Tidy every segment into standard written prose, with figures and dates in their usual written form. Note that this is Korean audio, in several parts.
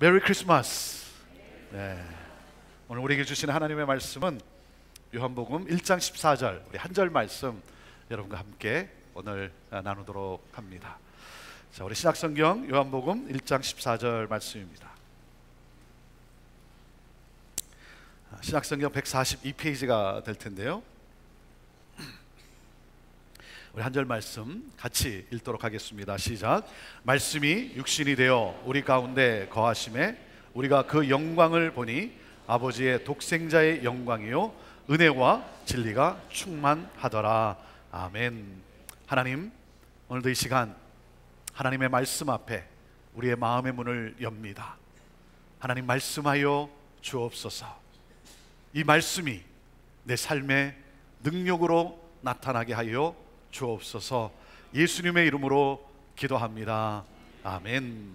메리 크리스마스. 네. 오늘 우리에게 주신 하나님의 말씀은 요한복음 1장 14절, 우리 한 절 말씀 여러분과 함께 오늘 나누도록 합니다. 자, 우리 신약성경 요한복음 1장 14절 말씀입니다. 신약성경 142페이지가 될 텐데요, 우리 한 절 말씀 같이 읽도록 하겠습니다. 시작. 말씀이 육신이 되어 우리 가운데 거하심에 우리가 그 영광을 보니 아버지의 독생자의 영광이요 은혜와 진리가 충만하더라. 아멘. 하나님, 오늘도 이 시간 하나님의 말씀 앞에 우리의 마음의 문을 엽니다. 하나님, 말씀하여 주옵소서. 이 말씀이 내 삶의 능력으로 나타나게 하여 주옵소서. 예수님의 이름으로 기도합니다. 아멘.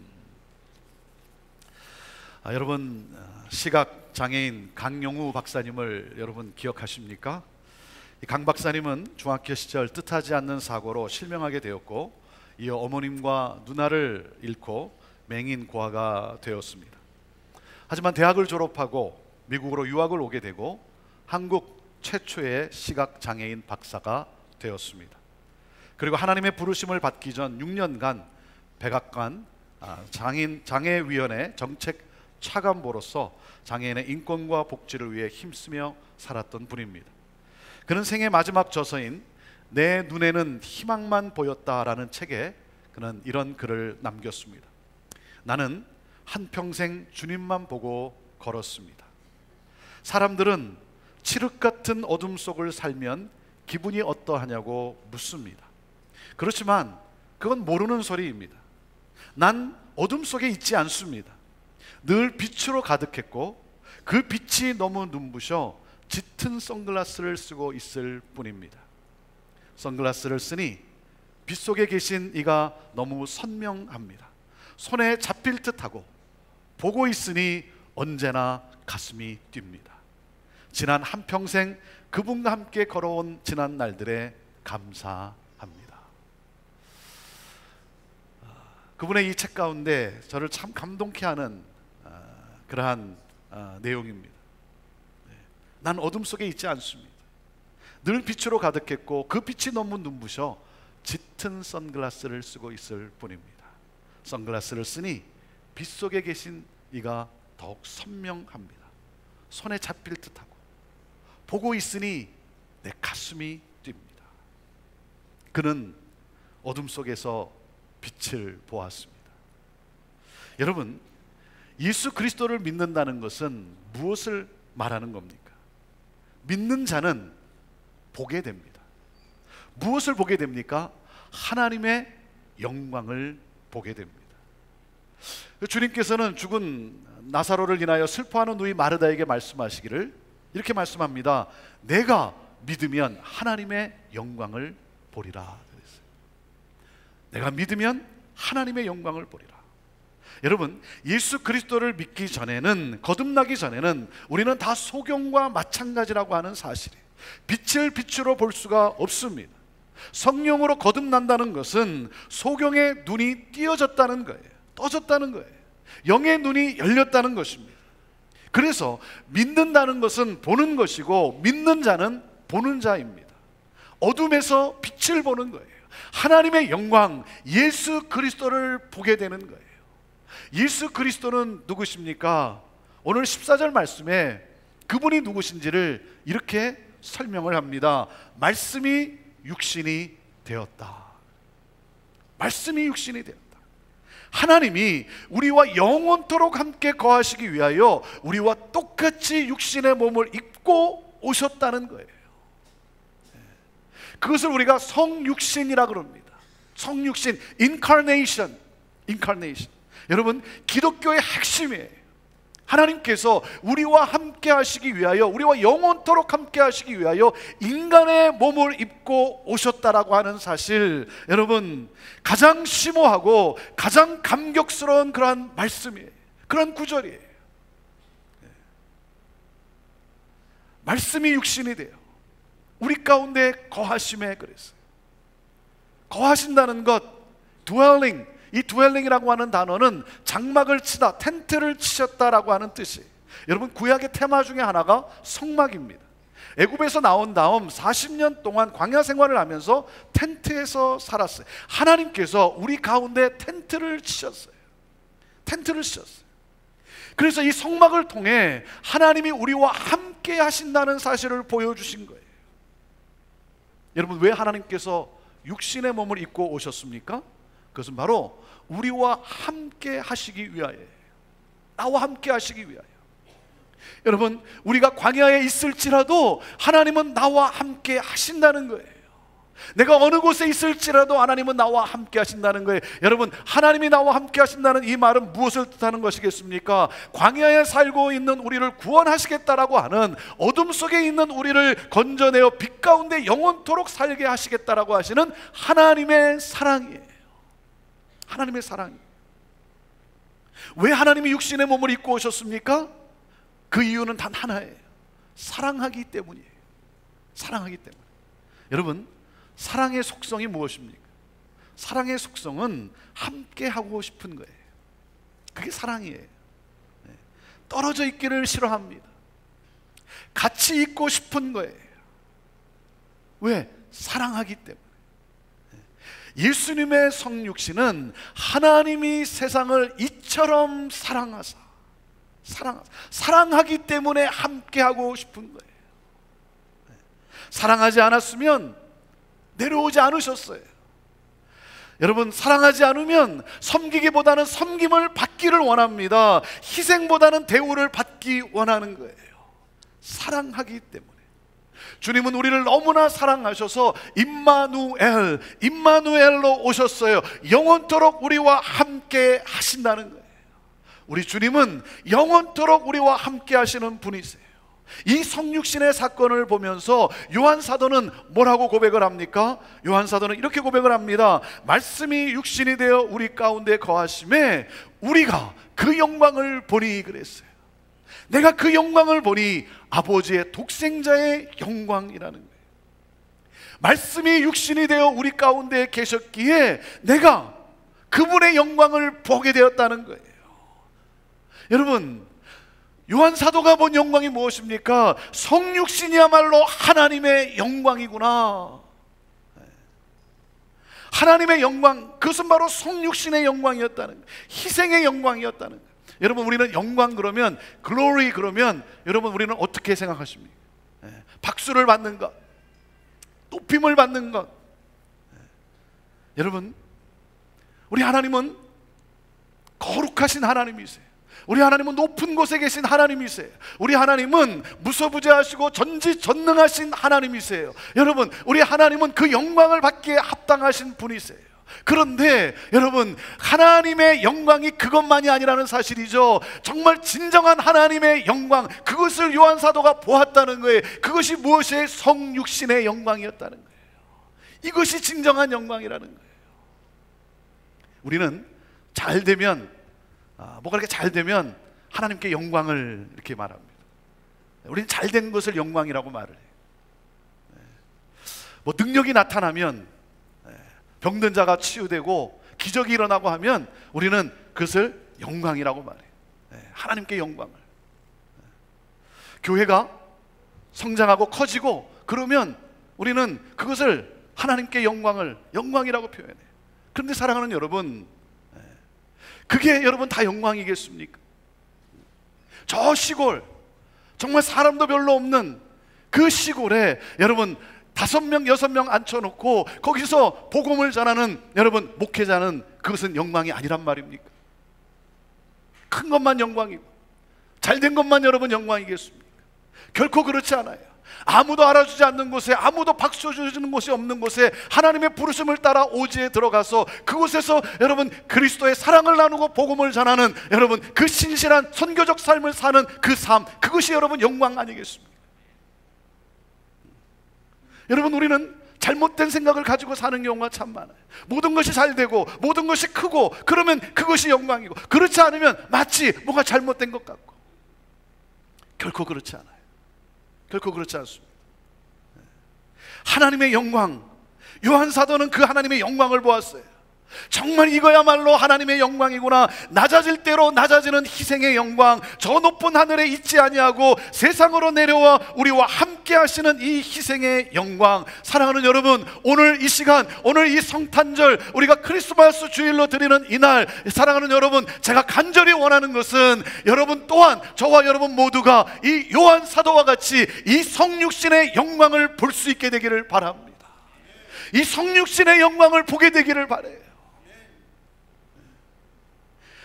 여러분, 시각장애인 강용우 박사님을 여러분 기억하십니까? 강 박사님은 중학교 시절 뜻하지 않는 사고로 실명하게 되었고, 이어 어머님과 누나를 잃고 맹인 고아가 되었습니다. 하지만 대학을 졸업하고 미국으로 유학을 오게 되고 한국 최초의 시각장애인 박사가 되었습니다. 그리고 하나님의 부르심을 받기 전 6년간 백악관 장애위원회 정책 차관보로서 장애인의 인권과 복지를 위해 힘쓰며 살았던 분입니다. 그는 생애 마지막 저서인 내 눈에는 희망만 보였다라는 책에 그는 이런 글을 남겼습니다. 나는 한평생 주님만 보고 걸었습니다. 사람들은 칠흑 같은 어둠 속을 살면 기분이 어떠하냐고 묻습니다. 그렇지만 그건 모르는 소리입니다. 난 어둠 속에 있지 않습니다. 늘 빛으로 가득했고 그 빛이 너무 눈부셔 짙은 선글라스를 쓰고 있을 뿐입니다. 선글라스를 쓰니 빛 속에 계신 이가 너무 선명합니다. 손에 잡힐 듯하고 보고 있으니 언제나 가슴이 뜁니다. 지난 한평생 그분과 함께 걸어온 지난 날들에 감사합니다. 그분의 이 책 가운데 저를 참 감동케 하는 그러한 내용입니다. 난 어둠 속에 있지 않습니다. 늘 빛으로 가득했고 그 빛이 너무 눈부셔 짙은 선글라스를 쓰고 있을 뿐입니다. 선글라스를 쓰니 빛 속에 계신 이가 더욱 선명합니다. 손에 잡힐 듯하고 보고 있으니 내 가슴이 뜁니다. 그는 어둠 속에서 빛을 보았습니다. 여러분, 예수 그리스도를 믿는다는 것은 무엇을 말하는 겁니까? 믿는 자는 보게 됩니다. 무엇을 보게 됩니까? 하나님의 영광을 보게 됩니다. 주님께서는 죽은 나사로를 인하여 슬퍼하는 누이 마르다에게 말씀하시기를 이렇게 말씀합니다. 내가 믿으면 하나님의 영광을 보리라 그랬어요. 내가 믿으면 하나님의 영광을 보리라. 여러분, 예수 그리스도를 믿기 전에는, 거듭나기 전에는 우리는 다 소경과 마찬가지라고 하는 사실이에요. 빛을 빛으로 볼 수가 없습니다. 성령으로 거듭난다는 것은 소경의 눈이 띄어졌다는 거예요. 떠졌다는 거예요. 영의 눈이 열렸다는 것입니다. 그래서 믿는다는 것은 보는 것이고 믿는 자는 보는 자입니다. 어둠에서 빛을 보는 거예요. 하나님의 영광, 예수 그리스도를 보게 되는 거예요. 예수 그리스도는 누구십니까? 오늘 14절 말씀에 그분이 누구신지를 이렇게 설명을 합니다. 말씀이 육신이 되었다. 말씀이 육신이 되었다. 하나님이 우리와 영원토록 함께 거하시기 위하여 우리와 똑같이 육신의 몸을 입고 오셨다는 거예요. 그것을 우리가 성육신이라고 그럽니다. 성육신, incarnation. 여러분, 기독교의 핵심이에요. 하나님께서 우리와 함께 하시기 위하여, 우리와 영원토록 함께 하시기 위하여 인간의 몸을 입고 오셨다라고 하는 사실, 여러분, 가장 심오하고 가장 감격스러운 그러한 말씀이에요. 그런 구절이에요. 말씀이 육신이 돼요. 우리 가운데 거하심에 그랬어요. 거하신다는 것, dwelling, 이 dwelling이라고 하는 단어는 장막을 치다, 텐트를 치셨다라고 하는 뜻이. 여러분, 구약의 테마 중에 하나가 성막입니다. 애굽에서 나온 다음 40년 동안 광야 생활을 하면서 텐트에서 살았어요. 하나님께서 우리 가운데 텐트를 치셨어요. 텐트를 치셨어요. 그래서 이 성막을 통해 하나님이 우리와 함께 하신다는 사실을 보여주신 거예요. 여러분, 왜 하나님께서 육신의 몸을 입고 오셨습니까? 그것은 바로 우리와 함께 하시기 위하여예요. 나와 함께 하시기 위하여. 여러분, 우리가 광야에 있을지라도 하나님은 나와 함께 하신다는 거예요. 내가 어느 곳에 있을지라도 하나님은 나와 함께 하신다는 거예요. 여러분, 하나님이 나와 함께 하신다는 이 말은 무엇을 뜻하는 것이겠습니까? 광야에 살고 있는 우리를 구원하시겠다라고 하는, 어둠 속에 있는 우리를 건져내어 빛 가운데 영원토록 살게 하시겠다라고 하시는 하나님의 사랑이에요. 하나님의 사랑이에요. 왜 하나님이 육신의 몸을 입고 오셨습니까? 그 이유는 단 하나예요. 사랑하기 때문이에요. 사랑하기 때문에. 여러분, 사랑의 속성이 무엇입니까? 사랑의 속성은 함께 하고 싶은 거예요. 그게 사랑이에요. 떨어져 있기를 싫어합니다. 같이 있고 싶은 거예요. 왜? 사랑하기 때문에. 예수님의 성육신은 하나님이 세상을 이처럼 사랑하기 때문에 함께하고 싶은 거예요. 사랑하지 않았으면 내려오지 않으셨어요. 여러분, 사랑하지 않으면 섬기기보다는 섬김을 받기를 원합니다. 희생보다는 대우를 받기 원하는 거예요. 사랑하기 때문에. 주님은 우리를 너무나 사랑하셔서 임마누엘로 오셨어요. 영원토록 우리와 함께 하신다는 거예요. 우리 주님은 영원토록 우리와 함께 하시는 분이세요. 이 성육신의 사건을 보면서 요한 사도는 뭐라고 고백을 합니까? 요한 사도는 이렇게 고백을 합니다. 말씀이 육신이 되어 우리 가운데 거하심에 우리가 그 영광을 보니 그랬어요. 내가 그 영광을 보니 아버지의 독생자의 영광이라는 거예요. 말씀이 육신이 되어 우리 가운데 계셨기에 내가 그분의 영광을 보게 되었다는 거예요. 여러분, 요한 사도가 본 영광이 무엇입니까? 성육신이야말로 하나님의 영광이구나. 하나님의 영광, 그것은 바로 성육신의 영광이었다는 거예요. 희생의 영광이었다는 거예요. 여러분, 우리는 영광 그러면, 글로리 그러면 여러분, 우리는 어떻게 생각하십니까? 박수를 받는 것, 높임을 받는 것. 여러분, 우리 하나님은 거룩하신 하나님이세요. 우리 하나님은 높은 곳에 계신 하나님이세요. 우리 하나님은 무소부재하시고 전지전능하신 하나님이세요. 여러분, 우리 하나님은 그 영광을 받기에 합당하신 분이세요. 그런데 여러분, 하나님의 영광이 그것만이 아니라는 사실이죠. 정말 진정한 하나님의 영광, 그것을 요한 사도가 보았다는 거예요. 그것이 무엇이에요? 성육신의 영광이었다는 거예요. 이것이 진정한 영광이라는 거예요. 우리는 잘 되면, 뭐가 이렇게 잘 되면 하나님께 영광을 이렇게 말합니다. 우리는 잘 된 것을 영광이라고 말을 해요. 뭐 능력이 나타나면, 병든 자가 치유되고 기적이 일어나고 하면 우리는 그것을 영광이라고 말해요. 하나님께 영광을. 교회가 성장하고 커지고 그러면 우리는 그것을 하나님께 영광이라고 표현해요. 그런데 사랑하는 여러분, 그게 여러분 다 영광이겠습니까? 저 시골, 정말 사람도 별로 없는 그 시골에 여러분 5명, 6명 앉혀놓고 거기서 복음을 전하는 여러분 목회자는 그것은 영광이 아니란 말입니까? 큰 것만 영광이고 잘된 것만 여러분 영광이겠습니까? 결코 그렇지 않아요. 아무도 알아주지 않는 곳에, 아무도 박수 주는 곳이 없는 곳에 하나님의 부르심을 따라 오지에 들어가서 그곳에서 여러분 그리스도의 사랑을 나누고 복음을 전하는 여러분 그 신실한 선교적 삶을 사는 그 삶, 그것이 여러분 영광 아니겠습니까? 여러분, 우리는 잘못된 생각을 가지고 사는 경우가 참 많아요. 모든 것이 잘 되고 모든 것이 크고 그러면 그것이 영광이고, 그렇지 않으면 마치 뭐가 잘못된 것 같고. 결코 그렇지 않아요. 결코 그렇지 않습니다. 하나님의 영광, 요한 사도는 그 하나님의 영광을 보았어요. 정말 이거야말로 하나님의 영광이구나. 낮아질 대로 낮아지는 희생의 영광, 저 높은 하늘에 있지 아니하고 세상으로 내려와 우리와 함께 하시는 이 희생의 영광. 사랑하는 여러분, 오늘 이 시간, 오늘 이 성탄절, 우리가 크리스마스 주일로 드리는 이날, 사랑하는 여러분, 제가 간절히 원하는 것은 여러분 또한, 저와 여러분 모두가 이 요한 사도와 같이 이 성육신의 영광을 볼 수 있게 되기를 바랍니다. 이 성육신의 영광을 보게 되기를 바라요.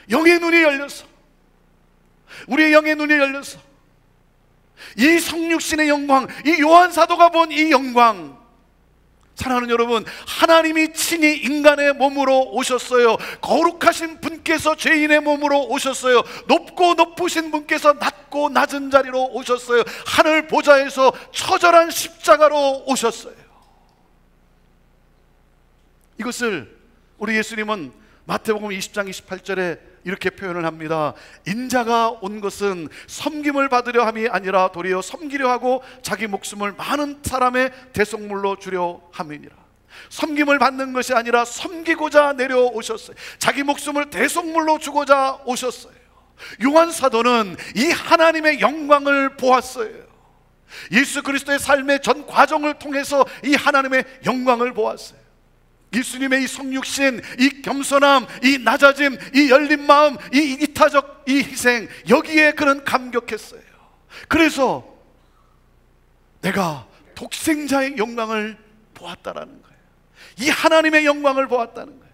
영의 눈이 열려서, 우리의 영의 눈이 열려서 이 성육신의 영광, 이 요한 사도가 본 이 영광, 사랑하는 여러분, 하나님이 친히 인간의 몸으로 오셨어요. 거룩하신 분께서 죄인의 몸으로 오셨어요. 높고 높으신 분께서 낮고 낮은 자리로 오셨어요. 하늘 보좌에서 처절한 십자가로 오셨어요. 이것을 우리 예수님은 마태복음 20장 28절에 이렇게 표현을 합니다. 인자가 온 것은 섬김을 받으려 함이 아니라 도리어 섬기려 하고 자기 목숨을 많은 사람의 대속물로 주려 함이니라. 섬김을 받는 것이 아니라 섬기고자 내려오셨어요. 자기 목숨을 대속물로 주고자 오셨어요. 요한 사도는 이 하나님의 영광을 보았어요. 예수 그리스도의 삶의 전 과정을 통해서 이 하나님의 영광을 보았어요. 예수님의 이 성육신, 이 겸손함, 이 낮아짐, 이 열린 마음, 이 이타적 이 희생, 여기에 그는 감격했어요. 그래서 내가 독생자의 영광을 보았다라는 거예요. 이 하나님의 영광을 보았다는 거예요.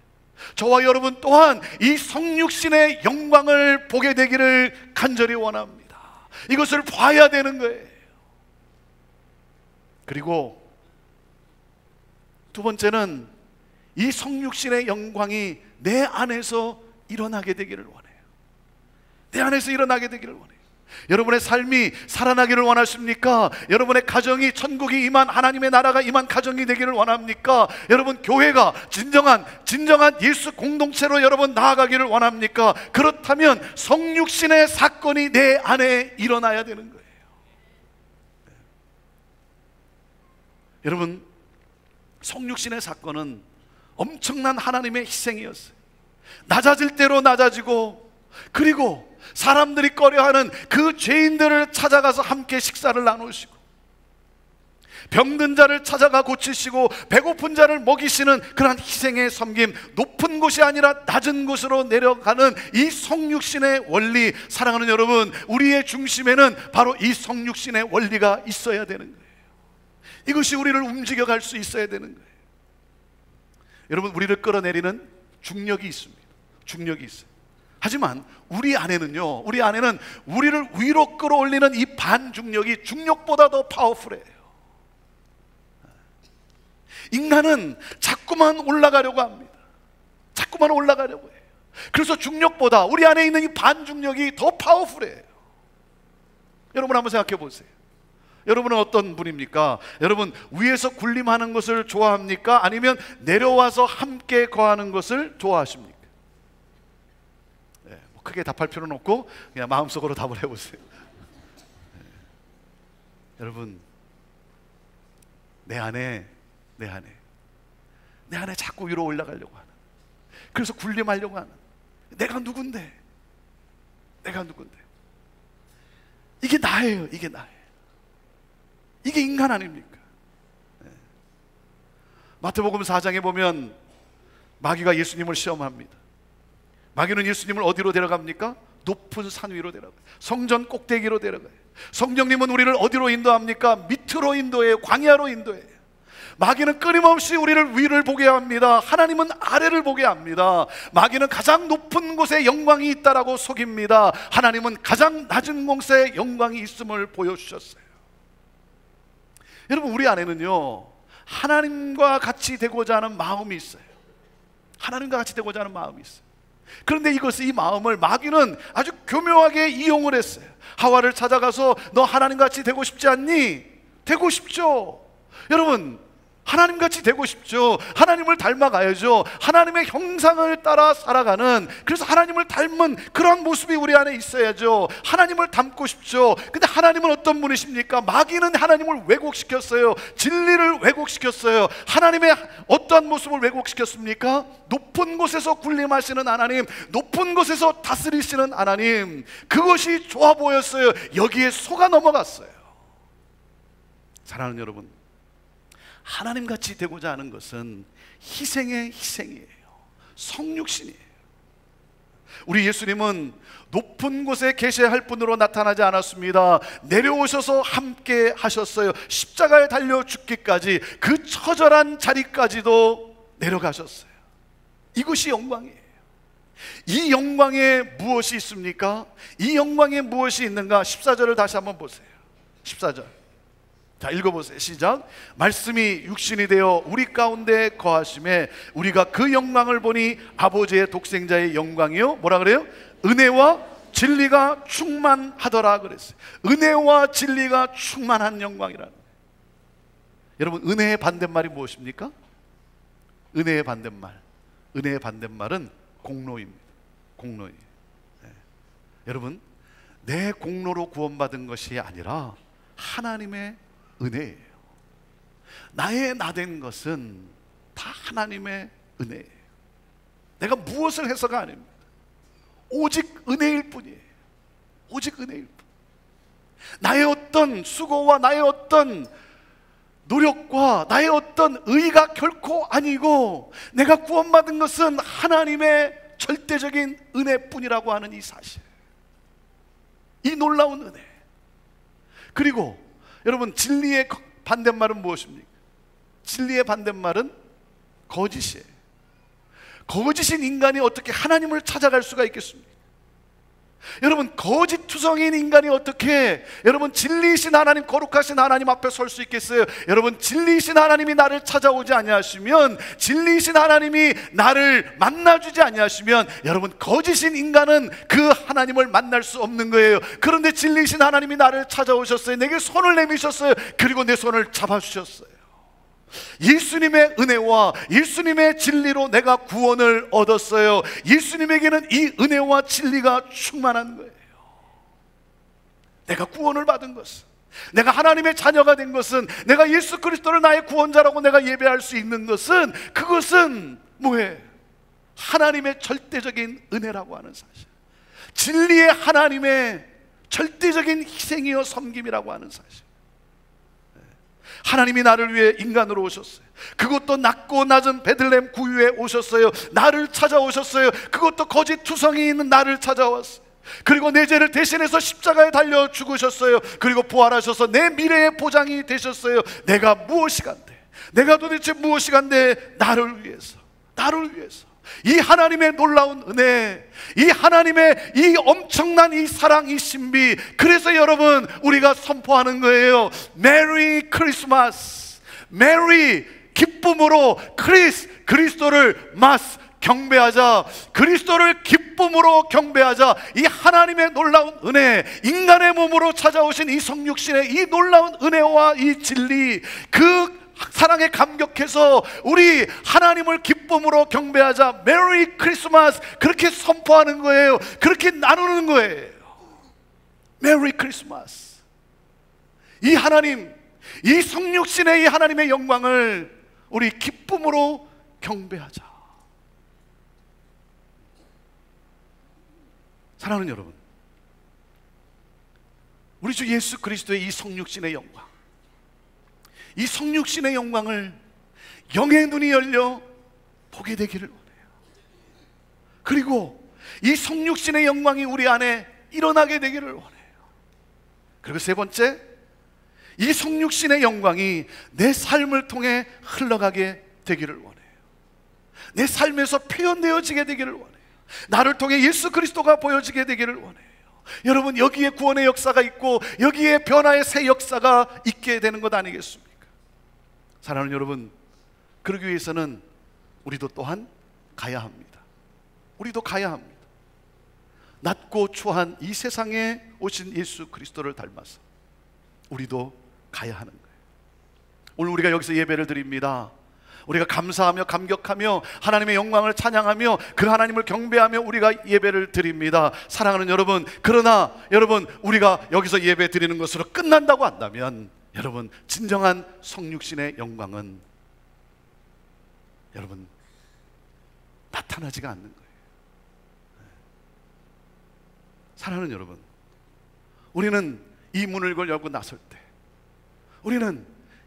저와 여러분 또한 이 성육신의 영광을 보게 되기를 간절히 원합니다. 이것을 봐야 되는 거예요. 그리고 두 번째는 이 성육신의 영광이 내 안에서 일어나게 되기를 원해요. 내 안에서 일어나게 되기를 원해요. 여러분의 삶이 살아나기를 원하십니까? 여러분의 가정이 천국이 임한, 하나님의 나라가 임한 가정이 되기를 원합니까? 여러분 교회가 진정한 예수 공동체로 여러분 나아가기를 원합니까? 그렇다면 성육신의 사건이 내 안에 일어나야 되는 거예요. 여러분, 성육신의 사건은 엄청난 하나님의 희생이었어요. 낮아질 대로 낮아지고, 그리고 사람들이 꺼려하는 그 죄인들을 찾아가서 함께 식사를 나누시고, 병든 자를 찾아가 고치시고, 배고픈 자를 먹이시는 그러한 희생의 섬김, 높은 곳이 아니라 낮은 곳으로 내려가는 이 성육신의 원리. 사랑하는 여러분, 우리의 중심에는 바로 이 성육신의 원리가 있어야 되는 거예요. 이것이 우리를 움직여갈 수 있어야 되는 거예요. 여러분, 우리를 끌어내리는 중력이 있습니다. 중력이 있어요. 하지만 우리 안에는요, 우리 안에는 우리를 위로 끌어올리는 이 반중력이 중력보다 더 파워풀해요. 인간은 자꾸만 올라가려고 합니다. 자꾸만 올라가려고 해요. 그래서 중력보다 우리 안에 있는 이 반중력이 더 파워풀해요. 여러분 한번 생각해 보세요. 여러분은 어떤 분입니까? 여러분, 위에서 군림하는 것을 좋아합니까? 아니면 내려와서 함께 거하는 것을 좋아하십니까? 네, 뭐 크게 답할 필요는 없고 그냥 마음속으로 답을 해보세요. 네. 여러분, 내 안에 자꾸 위로 올라가려고 하는, 그래서 군림하려고 하는, 내가 누군데? 이게 나예요. 이게 인간 아닙니까? 네. 마태복음 4장에 보면 마귀가 예수님을 시험합니다. 마귀는 예수님을 어디로 데려갑니까? 높은 산 위로 데려가요. 성전 꼭대기로 데려가요. 성령님은 우리를 어디로 인도합니까? 밑으로 인도해요. 광야로 인도해요. 마귀는 끊임없이 우리를 위를 보게 합니다. 하나님은 아래를 보게 합니다. 마귀는 가장 높은 곳에 영광이 있다라고 속입니다. 하나님은 가장 낮은 곳에 영광이 있음을 보여주셨어요. 여러분, 우리 안에는요, 하나님과 같이 되고자 하는 마음이 있어요. 하나님과 같이 되고자 하는 마음이 있어요. 그런데 이 마음을 마귀는 아주 교묘하게 이용을 했어요. 하와를 찾아가서 너 하나님과 같이 되고 싶지 않니? 되고 싶죠. 여러분, 하나님같이 되고 싶죠. 하나님을 닮아가야죠. 하나님의 형상을 따라 살아가는, 그래서 하나님을 닮은 그런 모습이 우리 안에 있어야죠. 하나님을 닮고 싶죠. 근데 하나님은 어떤 분이십니까? 마귀는 하나님을 왜곡시켰어요. 진리를 왜곡시켰어요. 하나님의 어떠한 모습을 왜곡시켰습니까? 높은 곳에서 군림하시는 하나님, 높은 곳에서 다스리시는 하나님, 그것이 좋아 보였어요. 여기에 속아 넘어갔어요. 사랑하는 여러분, 하나님같이 되고자 하는 것은 희생의 희생이에요. 성육신이에요. 우리 예수님은 높은 곳에 계셔야 할 분으로 나타나지 않았습니다. 내려오셔서 함께 하셨어요. 십자가에 달려 죽기까지, 그 처절한 자리까지도 내려가셨어요. 이것이 영광이에요. 이 영광에 무엇이 있습니까? 이 영광에 무엇이 있는가? 14절을 다시 한번 보세요. 14절. 자, 읽어보세요. 시작. 말씀이 육신이 되어 우리 가운데 거하심에 우리가 그 영광을 보니 아버지의 독생자의 영광이요, 뭐라 그래요? 은혜와 진리가 충만하더라 그랬어요. 은혜와 진리가 충만한 영광이라는 거예요. 여러분, 은혜의 반대말이 무엇입니까? 은혜의 반대말, 은혜의 반대말은 공로입니다. 공로예요. 네. 여러분, 내 공로로 구원받은 것이 아니라 하나님의 은혜예요. 나의 나된 것은 다 하나님의 은혜예요. 내가 무엇을 해서가 아닙니다. 오직 은혜일 뿐이에요. 오직 은혜일 뿐. 나의 어떤 수고와 나의 어떤 노력과 나의 어떤 의가 결코 아니고, 내가 구원받은 것은 하나님의 절대적인 은혜뿐이라고 하는 이 사실, 이 놀라운 은혜. 그리고 여러분, 진리의 반대말은 무엇입니까? 진리의 반대말은 거짓이에요. 거짓인 인간이 어떻게 하나님을 찾아갈 수가 있겠습니까? 여러분, 거짓투성이인 인간이 어떻게 여러분 진리이신 하나님, 거룩하신 하나님 앞에 설 수 있겠어요? 여러분, 진리이신 하나님이 나를 찾아오지 아니하시면, 진리이신 하나님이 나를 만나주지 아니하시면, 여러분, 거짓인 인간은 그 하나님을 만날 수 없는 거예요. 그런데 진리이신 하나님이 나를 찾아오셨어요. 내게 손을 내미셨어요. 그리고 내 손을 잡아주셨어요. 예수님의 은혜와 예수님의 진리로 내가 구원을 얻었어요. 예수님에게는 이 은혜와 진리가 충만한 거예요. 내가 구원을 받은 것은, 내가 하나님의 자녀가 된 것은, 내가 예수 그리스도를 나의 구원자라고 내가 예배할 수 있는 것은, 그것은 뭐예요? 하나님의 절대적인 은혜라고 하는 사실, 진리의 하나님의 절대적인 희생이요 섬김이라고 하는 사실. 하나님이 나를 위해 인간으로 오셨어요. 그것도 낮고 낮은 베들레헴 구유에 오셨어요. 나를 찾아오셨어요. 그것도 거짓 투성이 있는 나를 찾아왔어요. 그리고 내 죄를 대신해서 십자가에 달려 죽으셨어요. 그리고 부활하셔서 내 미래의 보장이 되셨어요. 내가 무엇이 간대? 내가 도대체 무엇이 간대? 나를 위해서, 나를 위해서. 이 하나님의 놀라운 은혜, 이 하나님의 이 엄청난 이 사랑, 이 신비. 그래서 여러분, 우리가 선포하는 거예요. 메리 크리스마스. 메리, 기쁨으로, 그리스도를 마스, 경배하자. 그리스도를 기쁨으로 경배하자. 이 하나님의 놀라운 은혜, 인간의 몸으로 찾아오신 이 성육신의 이 놀라운 은혜와 이 진리, 그 사랑에 감격해서 우리 하나님을 기쁨으로 경배하자. 메리 크리스마스. 그렇게 선포하는 거예요. 그렇게 나누는 거예요. 메리 크리스마스. 이 하나님, 이 성육신의 이 하나님의 영광을 우리 기쁨으로 경배하자. 사랑하는 여러분, 우리 주 예수 그리스도의 이 성육신의 영광, 이 성육신의 영광을 영의 눈이 열려 보게 되기를 원해요. 그리고 이 성육신의 영광이 우리 안에 일어나게 되기를 원해요. 그리고 세 번째, 이 성육신의 영광이 내 삶을 통해 흘러가게 되기를 원해요. 내 삶에서 표현되어지게 되기를 원해요. 나를 통해 예수 그리스도가 보여지게 되기를 원해요. 여러분, 여기에 구원의 역사가 있고 여기에 변화의 새 역사가 있게 되는 것 아니겠습니까? 사랑하는 여러분, 그러기 위해서는 우리도 또한 가야 합니다. 우리도 가야 합니다. 낮고 추한 이 세상에 오신 예수 그리스도를 닮아서 우리도 가야 하는 거예요. 오늘 우리가 여기서 예배를 드립니다. 우리가 감사하며 감격하며 하나님의 영광을 찬양하며 그 하나님을 경배하며 우리가 예배를 드립니다. 사랑하는 여러분, 그러나 여러분, 우리가 여기서 예배 드리는 것으로 끝난다고 한다면, 여러분, 진정한 성육신의 영광은 여러분 나타나지가 않는 거예요. 사랑하는 여러분, 우리는 이 문을 열고 나설 때 우리는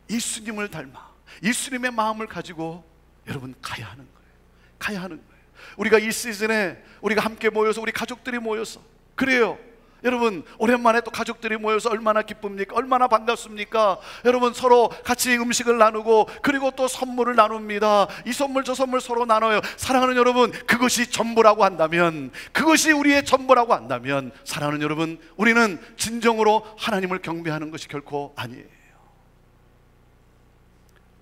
예수님을 닮아 예수님의 마음을 가지고 여러분 가야 하는 거예요. 가야 하는 거예요. 우리가 이 시즌에 우리가 함께 모여서 우리 가족들이 모여서 그래요. 여러분 오랜만에 또 가족들이 모여서 얼마나 기쁩니까? 얼마나 반갑습니까? 여러분 서로 같이 음식을 나누고 그리고 또 선물을 나눕니다. 이 선물 저 선물 서로 나눠요. 사랑하는 여러분, 그것이 전부라고 한다면, 그것이 우리의 전부라고 한다면 사랑하는 여러분, 우리는 진정으로 하나님을 경배하는 것이 결코 아니에요.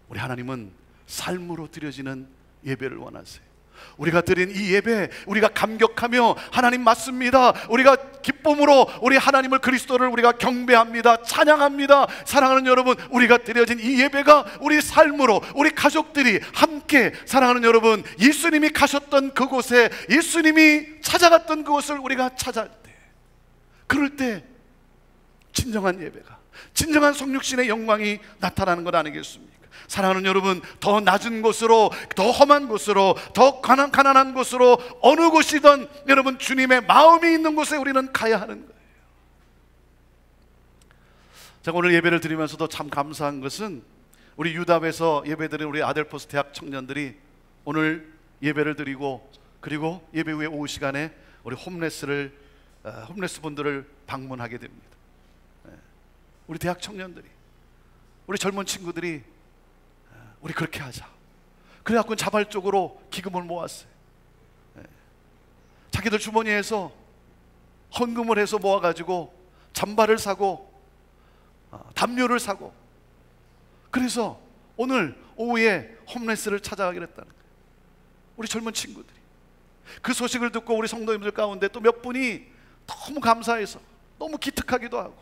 우리 하나님은 삶으로 드려지는 예배를 원하세요. 우리가 드린 이 예배, 우리가 감격하며 하나님 맞습니다, 우리가 기쁨으로 우리 하나님을, 그리스도를 우리가 경배합니다, 찬양합니다. 사랑하는 여러분, 우리가 드려진 이 예배가 우리 삶으로 우리 가족들이 함께, 사랑하는 여러분, 예수님이 가셨던 그곳에, 예수님이 찾아갔던 그곳을 우리가 찾아갈 때, 그럴 때 진정한 예배가, 진정한 성육신의 영광이 나타나는 것 아니겠습니까? 사랑하는 여러분, 더 낮은 곳으로, 더 험한 곳으로, 더 가난한 곳으로, 어느 곳이든 여러분 주님의 마음이 있는 곳에 우리는 가야 하는 거예요. 제가 오늘 예배를 드리면서도 참 감사한 것은 우리 유답에서 예배드린 우리 아델포스 대학 청년들이 오늘 예배를 드리고, 그리고 예배 후에 오후 시간에 우리 홈레스 분들을 방문하게 됩니다. 우리 대학 청년들이, 우리 젊은 친구들이 우리 그렇게 하자. 그래갖고 자발적으로 기금을 모았어요. 자기들 주머니에서 헌금을 해서 모아가지고 잠바를 사고 담요를 사고, 그래서 오늘 오후에 홈레스를 찾아가기로 했다는 거예요. 우리 젊은 친구들이 그 소식을 듣고 우리 성도님들 가운데 또 몇 분이 너무 감사해서, 너무 기특하기도 하고,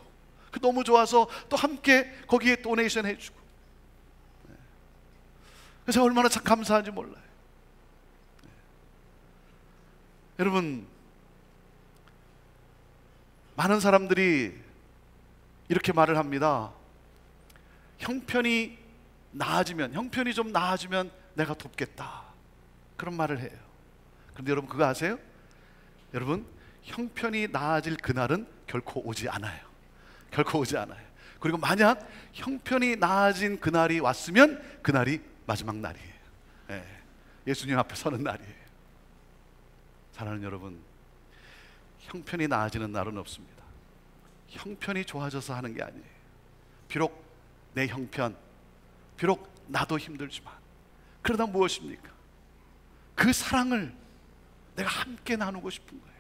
너무 좋아서 또 함께 거기에 도네이션 해주고, 그래서 얼마나 참 감사한지 몰라요. 여러분, 많은 사람들이 이렇게 말을 합니다. 형편이 좀 나아지면 내가 돕겠다, 그런 말을 해요. 그런데 여러분 그거 아세요? 여러분, 형편이 나아질 그날은 결코 오지 않아요. 결코 오지 않아요. 그리고 만약 형편이 나아진 그날이 왔으면 그날이 마지막 날이에요. 예수님 앞에 서는 날이에요. 사랑하는 여러분, 형편이 나아지는 날은 없습니다. 형편이 좋아져서 하는 게 아니에요. 비록 내 형편, 비록 나도 힘들지만, 그러다 무엇입니까? 그 사랑을 내가 함께 나누고 싶은 거예요.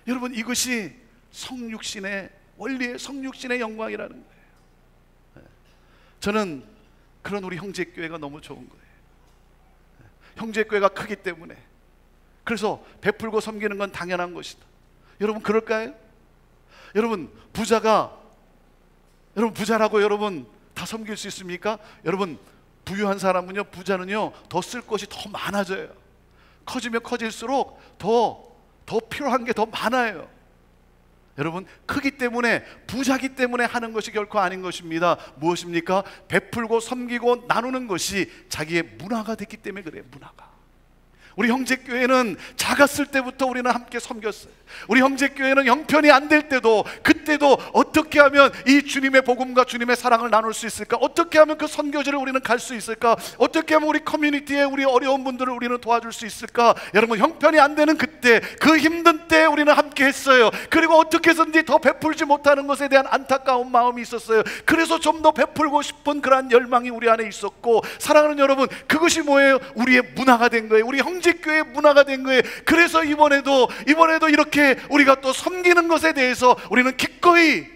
여러분, 이것이 성육신의 원리의, 성육신의 영광이라는 거예요. 저는 그런 우리 형제교회가 너무 좋은 거예요. 형제교회가 크기 때문에, 그래서 베풀고 섬기는 건 당연한 것이다. 여러분 그럴까요? 여러분 부자라고 여러분 다 섬길 수 있습니까? 여러분 부유한 사람은요, 부자는요, 더 쓸 것이 더 많아져요. 커지면 커질수록 더 필요한 게 더 많아요. 여러분, 크기 때문에, 부자기 때문에 하는 것이 결코 아닌 것입니다. 무엇입니까? 베풀고 섬기고 나누는 것이 자기의 문화가 됐기 때문에 그래요. 문화가. 우리 형제교회는 작았을 때부터 우리는 함께 섬겼어요. 우리 형제교회는 형편이 안 될 때도, 그때도 어떻게 하면 이 주님의 복음과 주님의 사랑을 나눌 수 있을까? 어떻게 하면 그 선교지를 우리는 갈 수 있을까? 어떻게 하면 우리 커뮤니티에 우리 어려운 분들을 우리는 도와줄 수 있을까? 여러분, 형편이 안 되는 그때, 그 힘든 때 우리는 함께 했어요. 그리고 어떻게 해서든지 더 베풀지 못하는 것에 대한 안타까운 마음이 있었어요. 그래서 좀 더 베풀고 싶은 그러한 열망이 우리 안에 있었고, 사랑하는 여러분, 그것이 뭐예요? 우리의 문화가 된 거예요. 우리 형제교회의 문화가 된 거예요. 그래서 이번에도 이렇게 우리가 또 섬기는 것에 대해서 우리는 기꺼이,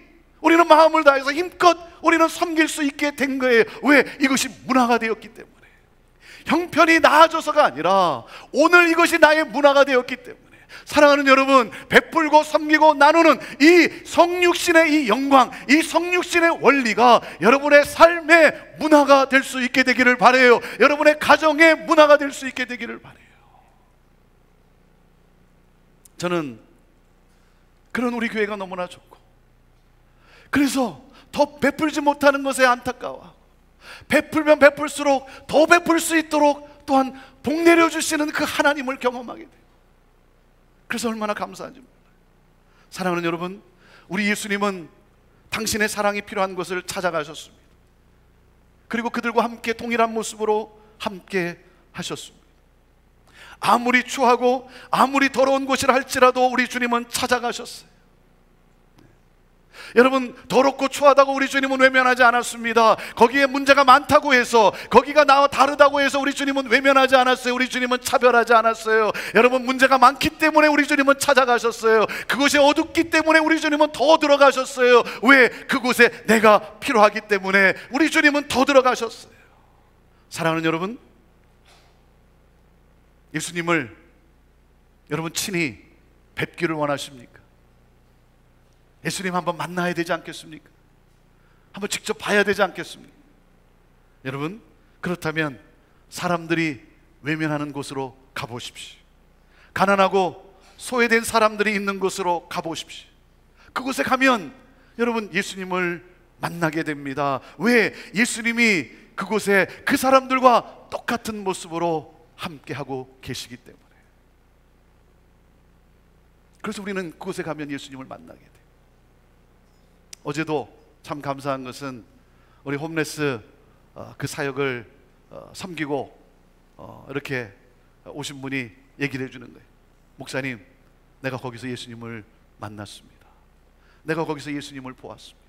우리는 마음을 다해서 힘껏 우리는 섬길 수 있게 된 거예요. 왜? 이것이 문화가 되었기 때문에. 형편이 나아져서가 아니라 오늘 이것이 나의 문화가 되었기 때문에. 사랑하는 여러분, 베풀고 섬기고 나누는 이 성육신의 이 영광, 이 성육신의 원리가 여러분의 삶의 문화가 될 수 있게 되기를 바라요. 여러분의 가정의 문화가 될 수 있게 되기를 바라요. 저는 그런 우리 교회가 너무나 좋고, 그래서 더 베풀지 못하는 것에 안타까워, 베풀면 베풀수록 더 베풀 수 있도록 또한 복 내려주시는 그 하나님을 경험하게 돼요. 그래서 얼마나 감사한지 몰라요. 사랑하는 여러분, 우리 예수님은 당신의 사랑이 필요한 것을 찾아가셨습니다. 그리고 그들과 함께 동일한 모습으로 함께 하셨습니다. 아무리 추하고 아무리 더러운 곳이라 할지라도 우리 주님은 찾아가셨어요. 여러분, 더럽고 추하다고 우리 주님은 외면하지 않았습니다. 거기에 문제가 많다고 해서, 거기가 나와 다르다고 해서 우리 주님은 외면하지 않았어요. 우리 주님은 차별하지 않았어요. 여러분, 문제가 많기 때문에 우리 주님은 찾아가셨어요. 그곳이 어둡기 때문에 우리 주님은 더 들어가셨어요. 왜? 그곳에 내가 필요하기 때문에 우리 주님은 더 들어가셨어요. 사랑하는 여러분, 예수님을 여러분 친히 뵙기를 원하십니까? 예수님 한번 만나야 되지 않겠습니까? 한번 직접 봐야 되지 않겠습니까? 여러분, 그렇다면 사람들이 외면하는 곳으로 가보십시오. 가난하고 소외된 사람들이 있는 곳으로 가보십시오. 그곳에 가면 여러분 예수님을 만나게 됩니다. 왜? 예수님이 그곳에 그 사람들과 똑같은 모습으로 함께하고 계시기 때문에. 그래서 우리는 그곳에 가면 예수님을 만나게 돼요. 어제도 참 감사한 것은 우리 홈레스 그 사역을 섬기고 이렇게 오신 분이 얘기를 해주는 거예요. 목사님, 내가 거기서 예수님을 만났습니다. 내가 거기서 예수님을 보았습니다.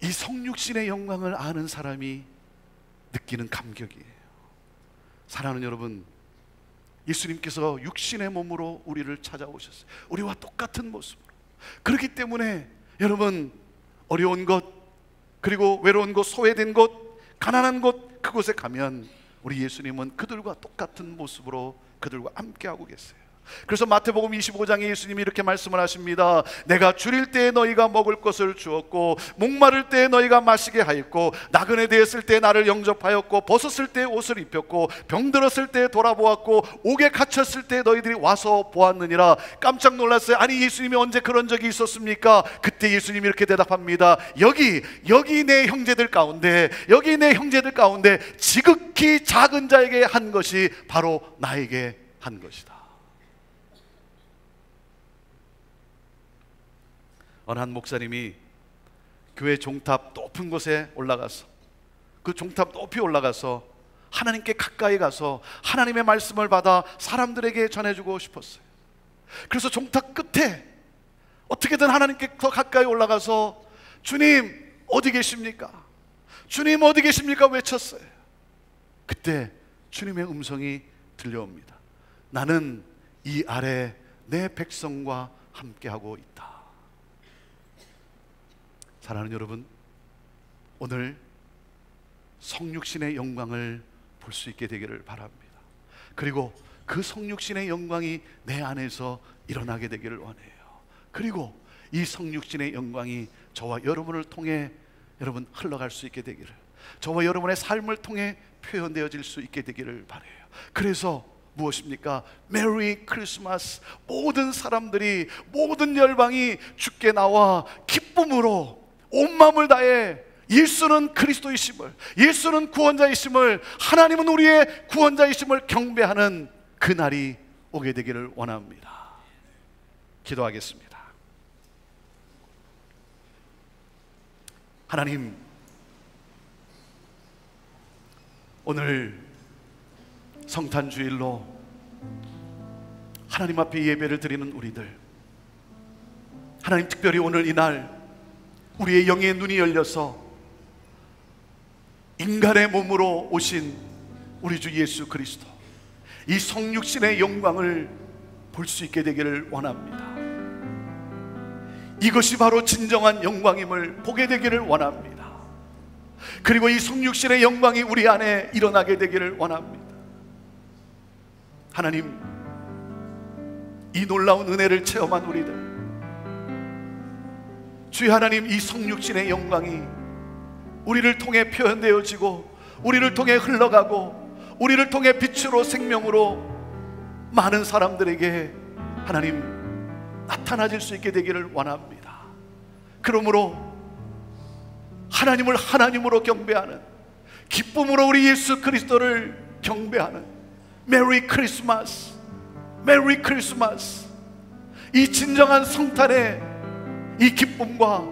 이 성육신의 영광을 아는 사람이 느끼는 감격이에요. 사랑하는 여러분, 예수님께서 육신의 몸으로 우리를 찾아오셨어요. 우리와 똑같은 모습으로. 그렇기 때문에 여러분, 어려운 곳, 그리고 외로운 곳, 소외된 곳, 가난한 곳, 그곳에 가면 우리 예수님은 그들과 똑같은 모습으로 그들과 함께하고 계세요. 그래서 마태복음 25장에 예수님이 이렇게 말씀을 하십니다. 내가 줄일 때에 너희가 먹을 것을 주었고, 목마를 때에 너희가 마시게 하였고, 나그네 되었을 때에 나를 영접하였고, 벗었을 때에 옷을 입혔고, 병들었을 때에 돌아보았고, 옥에 갇혔을 때에 너희들이 와서 보았느니라. 깜짝 놀랐어요. 아니, 예수님이 언제 그런 적이 있었습니까? 그때 예수님이 이렇게 대답합니다. 여기 내 형제들 가운데, 여기 내 형제들 가운데 지극히 작은 자에게 한 것이 바로 나에게 한 것이다. 어느 한 목사님이 교회 종탑 높은 곳에 올라가서, 그 종탑 높이 올라가서 하나님께 가까이 가서 하나님의 말씀을 받아 사람들에게 전해주고 싶었어요. 그래서 종탑 끝에 어떻게든 하나님께 더 가까이 올라가서 주님 어디 계십니까? 주님 어디 계십니까? 외쳤어요. 그때 주님의 음성이 들려옵니다. 나는 이 아래 내 백성과 함께하고 있다. 사랑하는 여러분, 오늘 성육신의 영광을 볼 수 있게 되기를 바랍니다. 그리고 그 성육신의 영광이 내 안에서 일어나게 되기를 원해요. 그리고 이 성육신의 영광이 저와 여러분을 통해 여러분 흘러갈 수 있게 되기를, 저와 여러분의 삶을 통해 표현되어질 수 있게 되기를 바라요. 그래서 무엇입니까? 메리 크리스마스. 모든 사람들이, 모든 열방이 주께 나와 기쁨으로 온 마음을 다해 예수는 그리스도이심을, 예수는 구원자이심을, 하나님은 우리의 구원자이심을 경배하는 그날이 오게 되기를 원합니다. 기도하겠습니다. 하나님, 오늘 성탄주일로 하나님 앞에 예배를 드리는 우리들, 하나님, 특별히 오늘 이날 우리의 영의 눈이 열려서 인간의 몸으로 오신 우리 주 예수 그리스도, 이 성육신의 영광을 볼 수 있게 되기를 원합니다. 이것이 바로 진정한 영광임을 보게 되기를 원합니다. 그리고 이 성육신의 영광이 우리 안에 일어나게 되기를 원합니다. 하나님, 이 놀라운 은혜를 체험한 우리들, 주의 하나님, 이 성육신의 영광이 우리를 통해 표현되어지고, 우리를 통해 흘러가고, 우리를 통해 빛으로 생명으로 많은 사람들에게 하나님 나타나질 수 있게 되기를 원합니다. 그러므로 하나님을 하나님으로 경배하는, 기쁨으로 우리 예수 그리스도를 경배하는 메리 크리스마스, 메리 크리스마스. 이 진정한 성탄의 이 기쁨과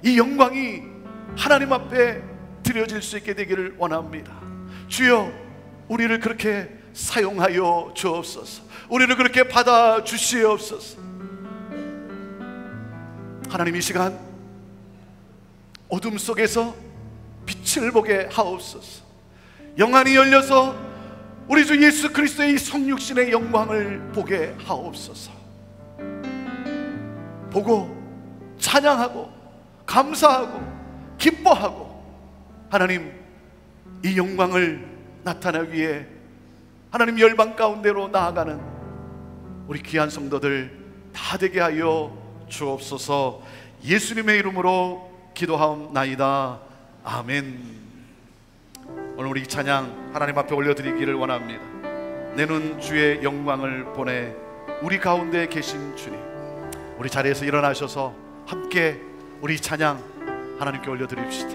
이 영광이 하나님 앞에 드려질 수 있게 되기를 원합니다. 주여, 우리를 그렇게 사용하여 주옵소서. 우리를 그렇게 받아 주시옵소서. 하나님, 이 시간 어둠 속에서 빛을 보게 하옵소서. 영안이 열려서 우리 주 예수 그리스도의 이 성육신의 영광을 보게 하옵소서. 보고 찬양하고 감사하고 기뻐하고, 하나님, 이 영광을 나타내기 위해 하나님 열방 가운데로 나아가는 우리 귀한 성도들 다 되게 하여 주옵소서. 예수님의 이름으로 기도하옵나이다. 아멘. 오늘 우리 찬양 하나님 앞에 올려드리기를 원합니다. 내는 주의 영광을 보내. 우리 가운데 계신 주님, 우리 자리에서 일어나셔서 함께 우리 찬양 하나님께 올려드립시다.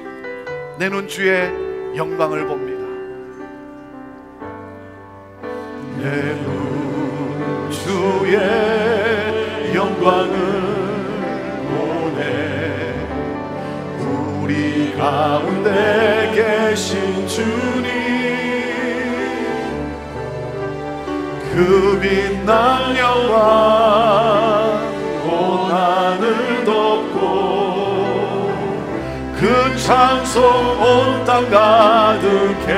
내는 주의 영광을 봅니다. 내는 주의 영광을 보내. 우리 가운데 계신 주님, 그 빛난 영광 온 하늘 덮고, 그 찬송 온 땅 가득해.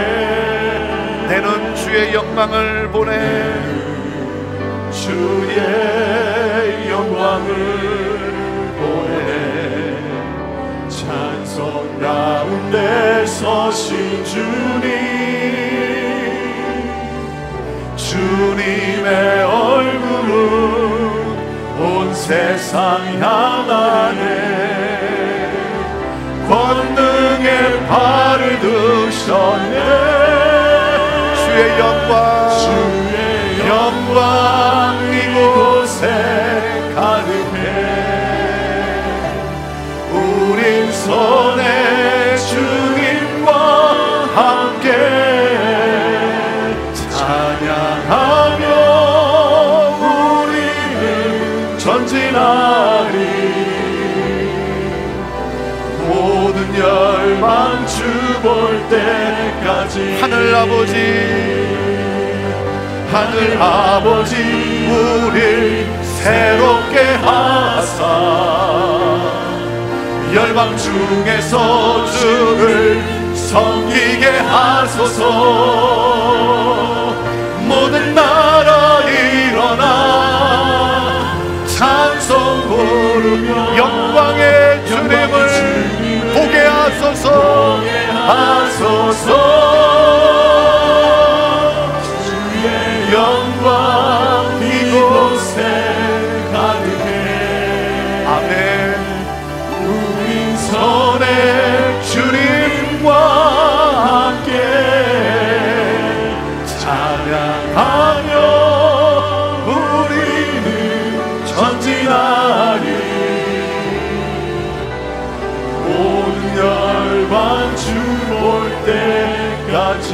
내는 주의 영광을 보내. 주의 영광을 보내. 찬송 가운데 서신 주님, 주님의 얼굴은 온 세상 향하네. 권능의 발을 드셨네. 주의 영광 이곳에 가득해. 우린 손에 주님과 함께 찬양하며 우리는 전진하리. 모든 열방 주 볼 때까지. 하늘 아버지 우릴 새롭게 하사, 열방 중에서 주를 섬기게 하소서. 모든 나라 일어나 찬송 부르며 영광의 주님을 보게 하소서. 주의 영광 이곳에 가득해. 아멘. 우린 손에 주님과 함께 찬양하며 우리는 전진하리. 모든 열방 주 볼 때까지.